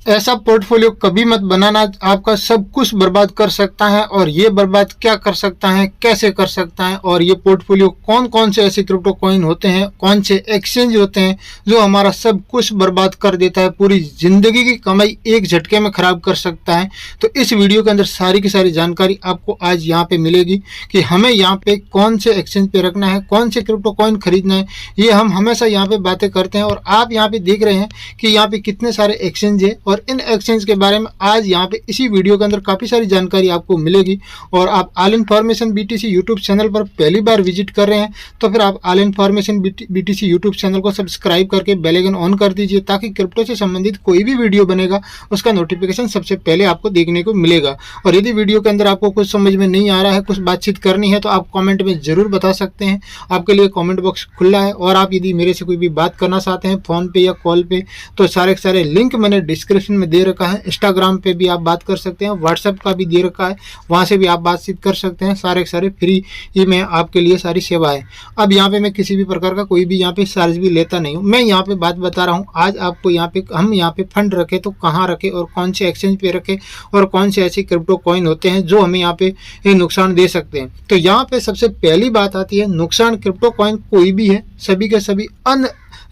ऐसा पोर्टफोलियो कभी मत बनाना, आपका सब कुछ बर्बाद कर सकता है। और ये बर्बाद क्या कर सकता है, कैसे कर सकता है, और ये पोर्टफोलियो कौन कौन से ऐसे क्रिप्टो कॉइन होते हैं, कौन से एक्सचेंज होते हैं जो हमारा सब कुछ बर्बाद कर देता है, पूरी जिंदगी की कमाई एक झटके में खराब कर सकता है। तो इस वीडियो के अंदर सारी की सारी जानकारी आपको आज यहाँ पे मिलेगी कि हमें यहाँ पे कौन से एक्सचेंज पे रखना है, कौन से क्रिप्टो कॉइन खरीदना है। ये हम हमेशा यहाँ पे बातें करते हैं और आप यहाँ पे देख रहे हैं कि यहाँ पे कितने सारे एक्सचेंज है और इन एक्सचेंज के बारे में आज यहाँ पे इसी वीडियो के अंदर काफ़ी सारी जानकारी आपको मिलेगी। और आप all information BTC YouTube channel पर पहली बार विजिट कर रहे हैं तो फिर आप all information BTC YouTube channel को सब्सक्राइब करके बेल आइकन ऑन कर दीजिए, ताकि क्रिप्टो से संबंधित कोई भी वीडियो बनेगा उसका नोटिफिकेशन सबसे पहले आपको देखने को मिलेगा। और यदि वीडियो के अंदर आपको कुछ समझ में नहीं आ रहा है, कुछ बातचीत करनी है, तो आप कॉमेंट में ज़रूर बता सकते हैं। आपके लिए कॉमेंट बॉक्स खुला है। और आप यदि मेरे से कोई भी बात करना चाहते हैं फ़ोन पे या कॉल पे, तो सारे के सारे लिंक मैंने डिस्क्रिप्शन में दे रखा है। इंस्टाग्राम पे भी आप बात कर सकते हैं, व्हाट्सएप का भी दे रखा है, वहाँ से भी आप बातचीत कर सकते हैं। सारे के सारे फ्री ही में आपके लिए सारी सेवा है। अब यहाँ पे मैं किसी भी प्रकार का कोई भी यहाँ पे चार्ज भी लेता नहीं हूँ। मैं यहाँ पे बात बता रहा हूँ आज आपको, यहाँ पे हम यहाँ पे फंड रखे तो कहाँ रखे और कौन से एक्सचेंज पे रखे और कौन से ऐसे क्रिप्टो कॉइन होते हैं जो हमें यहाँ पे नुकसान दे सकते हैं। तो यहाँ पे सबसे पहली बात आती है नुकसान। क्रिप्टो कॉइन कोई भी है, सभी के सभी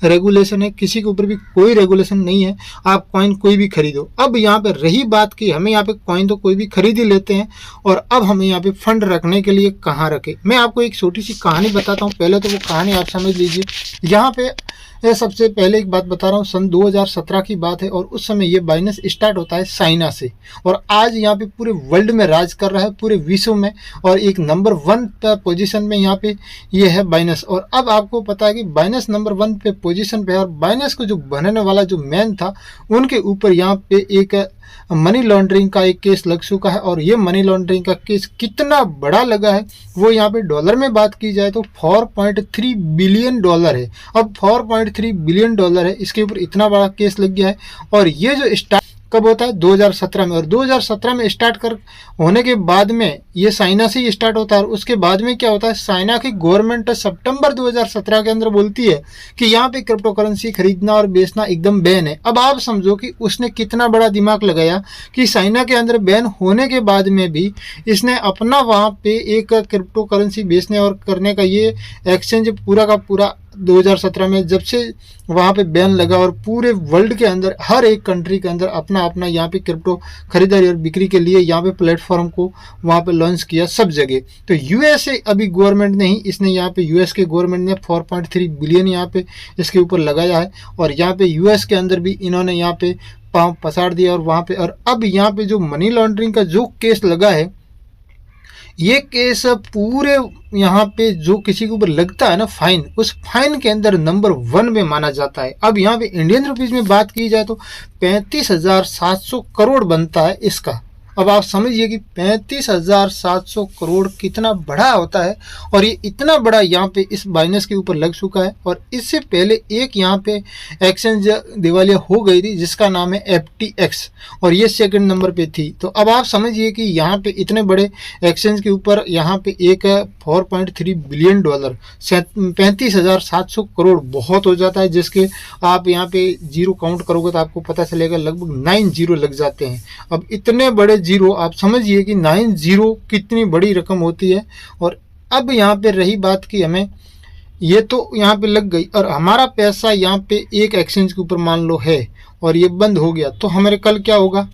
रेगुलेशन है, किसी के ऊपर भी कोई रेगुलेशन नहीं है। आप कॉइन कोई भी खरीदो। अब यहाँ पे रही बात कि हमें यहाँ पे कॉइन तो कोई भी खरीद ही लेते हैं, और अब हमें यहाँ पे फंड रखने के लिए कहाँ रखे। मैं आपको एक छोटी सी कहानी बताता हूँ, पहले तो वो कहानी आप समझ लीजिए। यहाँ पे सबसे पहले एक बात बता रहा हूँ, सन 2017 की बात है और उस समय ये बाइनेंस स्टार्ट होता है चाइना से, और आज यहाँ पे पूरे वर्ल्ड में राज कर रहा है, पूरे विश्व में, और एक नंबर 1 पोजीशन में यहाँ पे ये है बाइनेंस। और अब आपको पता है कि बाइनेंस नंबर 1 पे पोजीशन पे है, और बाइनेंस को जो बनाने वाला जो मैन था उनके ऊपर यहाँ पे एक मनी लॉन्ड्रिंग का एक केस लग चुका है। और ये मनी लॉन्ड्रिंग का केस कितना बड़ा लगा है वो यहाँ पे डॉलर में बात की जाए तो $4.3 बिलियन है। अब $4.3 बिलियन है, इसके ऊपर इतना बड़ा केस लग गया है। और ये जो स्टार्ट कब होता है, 2017 में, और 2017 में स्टार्ट कर होने के बाद में ये चाइना से ही स्टार्ट होता है। और उसके बाद में क्या होता है, चाइना की गवर्नमेंट सितंबर 2017 के अंदर बोलती है कि यहाँ पे क्रिप्टो करेंसी खरीदना और बेचना एकदम बैन है। अब आप समझो कि उसने कितना बड़ा दिमाग लगाया कि चाइना के अंदर बैन होने के बाद में भी इसने अपना वहाँ पे एक क्रिप्टो करेंसी बेचने और करने का ये एक्सचेंज पूरा का पूरा 2017 में जब से वहाँ पे बैन लगा, और पूरे वर्ल्ड के अंदर हर एक कंट्री के अंदर अपना अपना यहाँ पे क्रिप्टो खरीदारी और बिक्री के लिए यहाँ पे प्लेटफॉर्म को वहाँ पे लॉन्च किया सब जगह। तो यूएसए अभी गवर्नमेंट ने ही, इसने यहाँ पे यूएस के गवर्नमेंट ने 4.3 बिलियन यहाँ पे इसके ऊपर लगाया है। और यहाँ पे यूएस के अंदर भी इन्होंने यहाँ पे पाँव पसार दिया और वहाँ पे, और अब यहाँ पे जो मनी लॉन्ड्रिंग का जो केस लगा है, ये केस पूरे यहाँ पे जो किसी के ऊपर लगता है ना फाइन, उस फाइन के अंदर नंबर 1 में माना जाता है। अब यहाँ पे इंडियन रुपीज में बात की जाए तो 35,700 करोड़ बनता है इसका। अब आप समझिए कि 35,700 करोड़ कितना बड़ा होता है, और ये इतना बड़ा यहाँ पे इस बाइनेंस के ऊपर लग चुका है। और इससे पहले एक यहाँ पे एक्सचेंज दिवालिया हो गई थी जिसका नाम है FTX, और ये सेकंड नंबर पे थी। तो अब आप समझिए कि यहाँ पे इतने बड़े एक्सचेंज के ऊपर यहाँ पे एक $4.3 बिलियन, 35,700 करोड़ बहुत हो जाता है, जिसके आप यहाँ पे जीरो काउंट करोगे तो आपको पता चलेगा लगभग 9 जीरो लग जाते हैं। अब इतने बड़े जीरो, आप समझिए कि 9 जीरो कितनी बड़ी रकम होती है। और अब यहाँ पे रही बात कि हमें ये तो यहाँ पे लग गई, और हमारा पैसा यहाँ पे एक एक्सचेंज के ऊपर मान लो है और ये बंद हो गया, तो हमारे कल क्या होगा,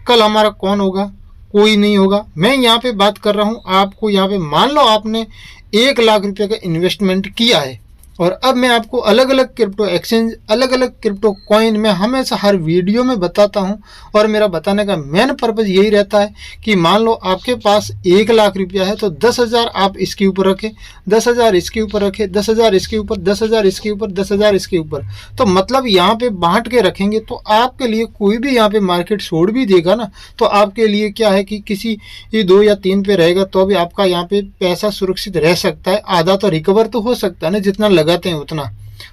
कल हमारा कौन होगा, कोई नहीं होगा। मैं यहाँ पे बात कर रहा हूँ आपको, यहाँ पे मान लो आपने 1 लाख रुपए का इन्वेस्टमेंट किया है, और अब मैं आपको अलग अलग क्रिप्टो एक्सचेंज, अलग अलग क्रिप्टो कॉइन में हमेशा हर वीडियो में बताता हूं। और मेरा बताने का मेन पर्पज़ यही रहता है कि मान लो आपके पास 1 लाख रुपया है तो 10,000 आप इसके ऊपर रखें, 10,000 इसके ऊपर रखें, 10,000 इसके ऊपर, 10,000 इसके ऊपर, 10,000 इसके ऊपर। तो मतलब यहाँ पे बांट के रखेंगे तो आपके लिए कोई भी यहाँ पे मार्केट छोड़ भी देगा ना, तो आपके लिए क्या है कि किसी 2 या 3 पे रहेगा तो भी आपका यहाँ पे पैसा सुरक्षित रह सकता है। आधा तो रिकवर तो हो सकता है ना, जितना लगाते हैं उतना।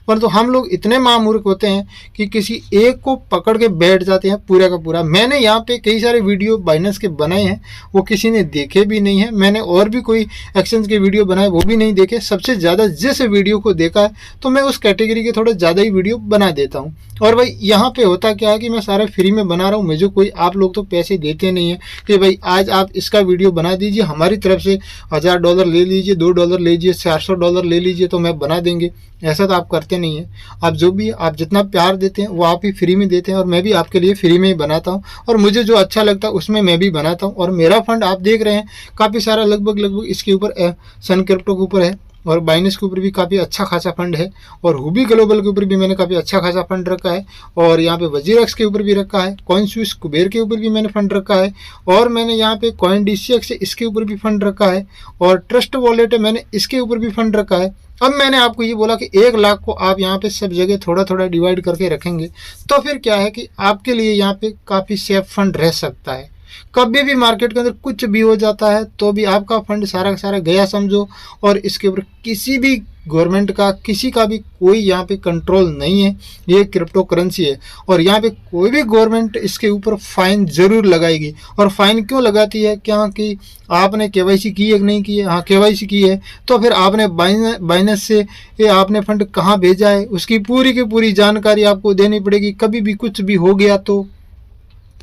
परंतु हम लोग इतने महामूर्ख होते हैं कि किसी एक को पकड़ के बैठ जाते हैं पूरा का पूरा। मैंने यहाँ पे कई सारे वीडियो बाइनेंस के बनाए हैं, वो किसी ने देखे भी नहीं है। मैंने और भी कोई एक्सचेंज के वीडियो बनाए, वो भी नहीं देखे। सबसे ज़्यादा जिस वीडियो को देखा है तो मैं उस कैटेगरी के थोड़ा ज़्यादा ही वीडियो बना देता हूँ। और भाई यहाँ पे होता क्या है कि मैं सारा फ्री में बना रहा हूँ, मुझे कोई आप लोग तो पैसे देते नहीं है कि भाई आज आप इसका वीडियो बना दीजिए, हमारी तरफ से $1000 ले लीजिए, $2 ले लीजिए, $400 ले लीजिए तो मैं बना देंगे। ऐसा तो आप करते नहीं है। आप जो भी आप जितना प्यार देते हैं वो आप ही फ्री में देते हैं, और मैं भी आपके लिए फ्री में ही बनाता हूँ, और मुझे जो अच्छा लगता है उसमें मैं भी बनाता हूँ। और मेरा फंड आप देख रहे हैं काफ़ी सारा लगभग इसके ऊपर सन क्रिप्टो के ऊपर है, और बाइनेंस के ऊपर भी काफ़ी अच्छा खासा फंड है, और हुबी ग्लोबल के ऊपर भी मैंने काफ़ी अच्छा खासा फंड रखा है, और यहाँ पे वजीरक्स के ऊपर भी रखा है, कॉइनस्विस कुबेर के ऊपर भी मैंने फंड रखा है, और मैंने यहाँ पे CoinDCX इसके ऊपर भी फंड रखा है, और ट्रस्ट वॉलेट है मैंने इसके ऊपर भी फंड रखा है। अब मैंने आपको ये बोला कि 1 लाख को आप यहाँ पे सब जगह थोड़ा थोड़ा डिवाइड करके रखेंगे तो फिर क्या है कि आपके लिए यहाँ पे काफ़ी सेफ फंड रह सकता है। कभी भी मार्केट के अंदर कुछ भी हो जाता है तो भी आपका फंड सारा का सारा गया समझो, और इसके ऊपर किसी भी गवर्नमेंट का किसी का भी कोई यहाँ पे कंट्रोल नहीं है। ये क्रिप्टो करेंसी है, और यहाँ पे कोई भी गवर्नमेंट इसके ऊपर फाइन ज़रूर लगाएगी। और फाइन क्यों लगाती है? क्योंकि आपने केवाईसी की है कि नहीं की है। हाँ, केवाईसी की है तो फिर आपने बाइनेंस से ये आपने फंड कहाँ भेजा है उसकी पूरी की पूरी जानकारी आपको देनी पड़ेगी। कभी भी कुछ भी हो गया तो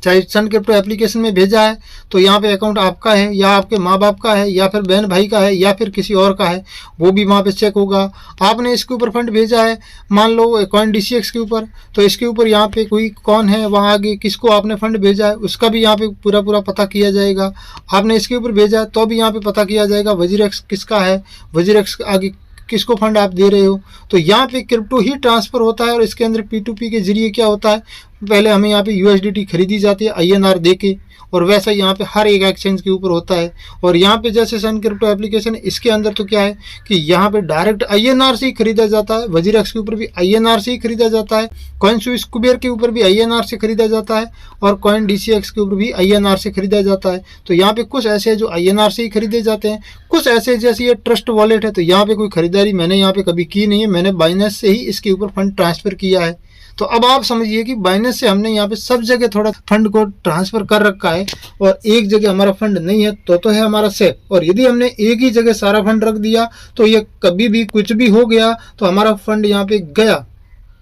चाहे सन क्रिप्टो एप्लीकेशन में भेजा है तो यहाँ पे अकाउंट आपका है या आपके माँ बाप का है या फिर बहन भाई का है या फिर किसी और का है, वो भी वहाँ पे चेक होगा। आपने इसके ऊपर फंड भेजा है मान लो CoinDCX के ऊपर, तो इसके ऊपर यहाँ पे कोई कौन है, वहाँ आगे किसको आपने फंड भेजा है उसका भी यहाँ पे पूरा पूरा पता किया जाएगा। आपने इसके ऊपर भेजा है तो भी यहाँ पे पता किया जाएगा वजीरक्स किसका है, वजीरक्स आगे किसको फंड आप दे रहे हो। तो यहाँ पे क्रिप्टो ही ट्रांसफ़र होता है, और इसके अंदर P2P के जरिए क्या होता है, पहले हमें यहाँ पे USDT खरीदी जाती है INR दे के, और वैसा यहाँ पे हर एक एक्सचेंज के ऊपर होता है। और यहाँ पे जैसे सन क्रिप्टो एप्लीकेशन इसके अंदर तो क्या है कि यहाँ पे डायरेक्ट INR से ही खरीदा जाता है, वजीरक्स के ऊपर भी INR से ही खरीदा जाता है, कॉइनस्विस कुबेर के ऊपर भी INR से खरीदा जाता है, और CoinDCX के ऊपर भी INR से खरीदा जाता है। तो यहाँ पे कुछ ऐसे हैं जो INR से ही खरीदे जाते हैं, कुछ ऐसे जैसे ये ट्रस्ट वॉलेट है तो यहाँ पे कोई खरीदारी मैंने यहाँ पे कभी की नहीं है, मैंने बाइनेंस से ही इसके ऊपर फंड ट्रांसफ़र किया है। तो अब आप समझिए कि बाइनेंस से हमने यहाँ पे सब जगह थोड़ा फंड को ट्रांसफ़र कर रखा है, और एक जगह हमारा फंड नहीं है तो है हमारा सेफ। और यदि हमने एक ही जगह सारा फंड रख दिया तो ये कभी भी कुछ भी हो गया तो हमारा फंड यहाँ पे गया,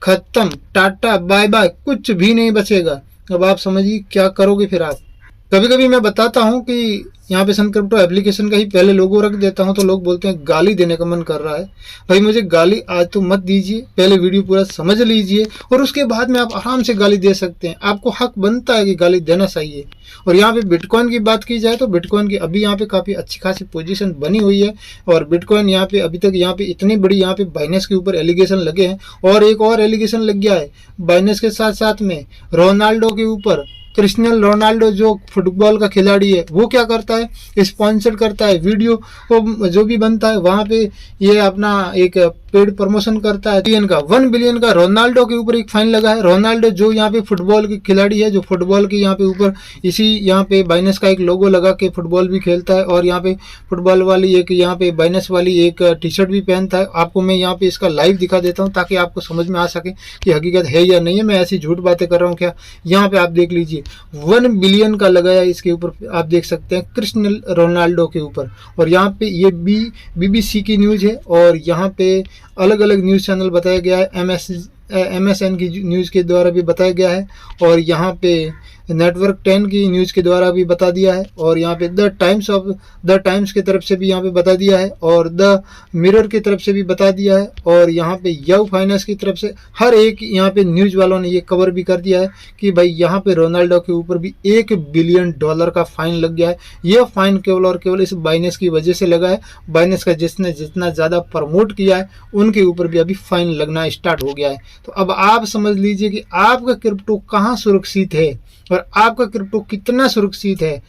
खत्म, टाटा बाय बाय, कुछ भी नहीं बचेगा। अब आप समझिए क्या करोगे फिर आप। कभी कभी मैं बताता हूँ कि यहाँ पे सन क्रिप्टो एप्लीकेशन का ही पहले लोगो रख देता हूँ तो लोग बोलते हैं गाली देने का मन कर रहा है। भाई मुझे गाली आज तो मत दीजिए, पहले वीडियो पूरा समझ लीजिए और उसके बाद में आप आराम से गाली दे सकते हैं। आपको हक बनता है कि गाली देना चाहिए। और यहाँ पे बिटकॉइन की बात की जाए तो बिटकॉइन की अभी यहाँ पे काफ़ी अच्छी खासी पोजीशन बनी हुई है, और बिटकॉइन यहाँ पे अभी तक यहाँ पे इतनी बड़ी यहाँ पे बाइनेंस के ऊपर एलिगेशन लगे हैं, और एक और एलिगेशन लग गया है बाइनेंस के साथ साथ में रोनाल्डो के ऊपर। क्रिस्टियानो रोनाल्डो जो फुटबॉल का खिलाड़ी है वो क्या करता है, स्पॉन्सर करता है वीडियो जो भी बनता है वहाँ पे ये अपना एक पेड प्रमोशन करता है। 1 बिलियन का रोनाल्डो के ऊपर एक फाइन लगा है। रोनाल्डो जो यहाँ पे फुटबॉल के खिलाड़ी है, जो फुटबॉल के यहाँ पे ऊपर इसी यहाँ पे बाइनेंस का एक लोगो लगा के फुटबॉल भी खेलता है, और यहाँ पे फुटबॉल वाली एक यहाँ पे बाइनेंस वाली एक टी शर्ट भी पहनता है। आपको मैं यहाँ पे इसका लाइव दिखा देता हूँ ताकि आपको समझ में आ सके कि हकीकत है या नहीं है, मैं ऐसी झूठ बातें कर रहा हूँ क्या। यहाँ पे आप देख लीजिए 1 बिलियन का लगाया इसके ऊपर, आप देख सकते हैं क्रिस्टियानो रोनाल्डो के ऊपर। और यहाँ पे ये BBC की न्यूज़ है, और यहाँ पे अलग अलग न्यूज़ चैनल बताया गया है, MSN की न्यूज़ के द्वारा भी बताया गया है, और यहाँ पे नेटवर्क 10 की न्यूज़ के द्वारा भी बता दिया है, और यहाँ पे द टाइम्स की तरफ से भी यहाँ पे बता दिया है, और द मिरर की तरफ से भी बता दिया है, और यहाँ पे याहू फाइनेंस की तरफ से हर एक यहाँ पे न्यूज़ वालों ने ये कवर भी कर दिया है कि भाई यहाँ पे रोनाल्डो के ऊपर भी $1 बिलियन का फाइन लग गया है। यह फाइन केवल और केवल इस बाइनेंस की वजह से लगा है। बाइनेंस का जिसने जितना ज़्यादा प्रमोट किया है उनके ऊपर भी अभी फाइन लगना स्टार्ट हो गया है। तो अब आप समझ लीजिए कि आपका क्रिप्टो कहाँ सुरक्षित है और आपका क्रिप्टो कितना सुरक्षित है।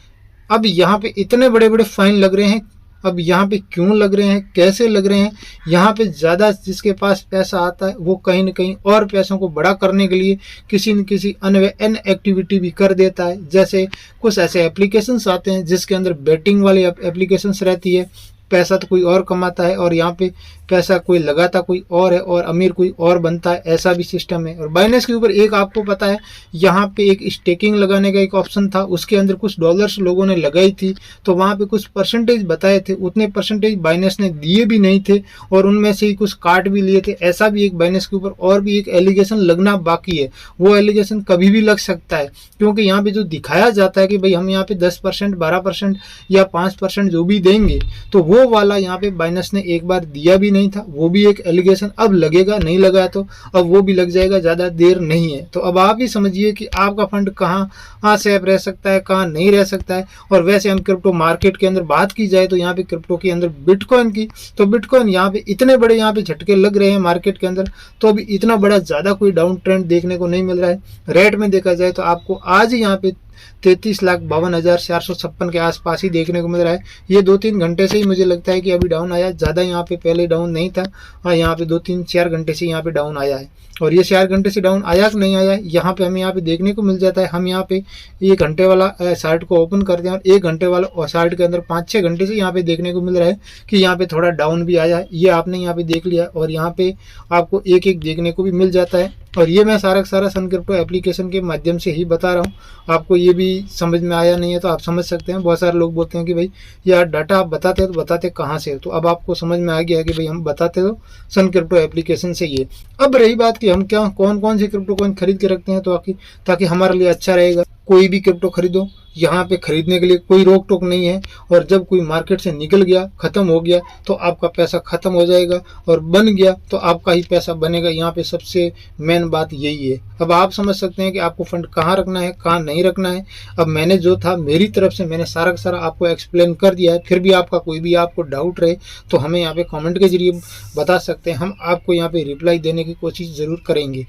अब यहाँ पे इतने बड़े बड़े फाइन लग रहे हैं, अब यहाँ पे क्यों लग रहे हैं, कैसे लग रहे हैं। यहाँ पे ज़्यादा जिसके पास पैसा आता है वो कहीं ना कहीं और पैसों को बड़ा करने के लिए किसी न किसी अन एक्टिविटी भी कर देता है। जैसे कुछ ऐसे एप्लीकेशंस आते हैं जिसके अंदर बेटिंग वाली एप्लीकेशंस रहती है, पैसा तो कोई और कमाता है और यहाँ पे पैसा कोई लगाता कोई और है और अमीर कोई और बनता है, ऐसा भी सिस्टम है। और बाइनेंस के ऊपर एक आपको पता है यहाँ पे एक स्टेकिंग लगाने का एक ऑप्शन था, उसके अंदर कुछ डॉलर्स लोगों ने लगाई थी, तो वहाँ पे कुछ परसेंटेज बताए थे, उतने परसेंटेज बाइनेंस ने दिए भी नहीं थे और उनमें से ही कुछ काट भी लिए थे। ऐसा भी एक बाइनेंस के ऊपर और भी एक एलिगेशन लगना बाकी है, वो एलिगेशन कभी भी लग सकता है, क्योंकि यहाँ पे जो दिखाया जाता है कि भाई हम यहाँ पे 10%, 12% या 5% जो भी देंगे, तो वो वाला यहाँ पे बाइनेंस ने एक बार दिया भी नहीं था। वो भी एक एलिगेशन अब लगेगा, नहीं लगा तो अब वो भी लग जाएगा, ज़्यादा देर नहीं है। तो अब आप ही समझिए कि आपका फंड कहाँ सेफ रह सकता है, कहाँ नहीं रह सकता है। और वैसे हम क्रिप्टो मार्केट के अंदर बात की जाए तो यहाँ पे क्रिप्टो के अंदर बिटकॉइन की, तो बिटकॉइन यहाँ पे इतने बड़े यहाँ पे झटके लग रहे हैं मार्केट के अंदर, तो अभी इतना बड़ा ज़्यादा कोई डाउन ट्रेंड देखने को नहीं मिल रहा है। रेट में देखा जाए तो आपको आज यहाँ पे 33,52,456 के आसपास ही देखने को मिल रहा है। ये 2-3 घंटे से ही मुझे लगता है कि अभी डाउन आया, ज़्यादा यहाँ पे पहले डाउन नहीं था। हाँ, यहाँ पे 2-3-4 घंटे से यहाँ पे डाउन आया है। और ये 4 घंटे से डाउन आया कि नहीं आया, यहाँ पे हमें यहाँ पे देखने को मिल जाता है। हम यहाँ पे 1 घंटे वाला चार्ट को ओपन करते हैं और 1 घंटे वाला चार्ट के अंदर 5-6 घंटे से यहाँ पे देखने को मिल रहा है कि यहाँ पे थोड़ा डाउन भी आया है। ये आपने यहाँ पे देख लिया और यहाँ पे आपको एक एक देखने को भी मिल जाता है। और ये मैं सारा का सारा सन क्रिप्टो एप्लीकेशन के माध्यम से ही बता रहा हूँ। आपको ये भी समझ में आया नहीं है तो आप समझ सकते हैं। बहुत सारे लोग बोलते हैं कि भाई यार डाटा आप बताते तो बताते कहाँ से, तो अब आपको समझ में आ गया है कि भाई हम बताते तो सन क्रिप्टो एप्लीकेशन से ही है। अब रही बात कि हम क्या कौन कौन से क्रिप्टो कॉइन खरीद के रखते हैं, तो ताकि हमारे लिए अच्छा रहेगा। कोई भी क्रिप्टो खरीदो, यहाँ पे खरीदने के लिए कोई रोक टोक नहीं है। और जब कोई मार्केट से निकल गया, खत्म हो गया, तो आपका पैसा खत्म हो जाएगा, और बन गया तो आपका ही पैसा बनेगा। यहाँ पे सबसे मेन बात यही है। अब आप समझ सकते हैं कि आपको फंड कहाँ रखना है, कहाँ नहीं रखना है। अब मैंने जो था मेरी तरफ से मैंने सारा का सारा आपको एक्सप्लेन कर दिया है। फिर भी आपका कोई भी आपको डाउट रहे तो हमें यहाँ पे कमेंट के जरिए बता सकते हैं, हम आपको यहाँ पे रिप्लाई देने की कोशिश ज़रूर करेंगे।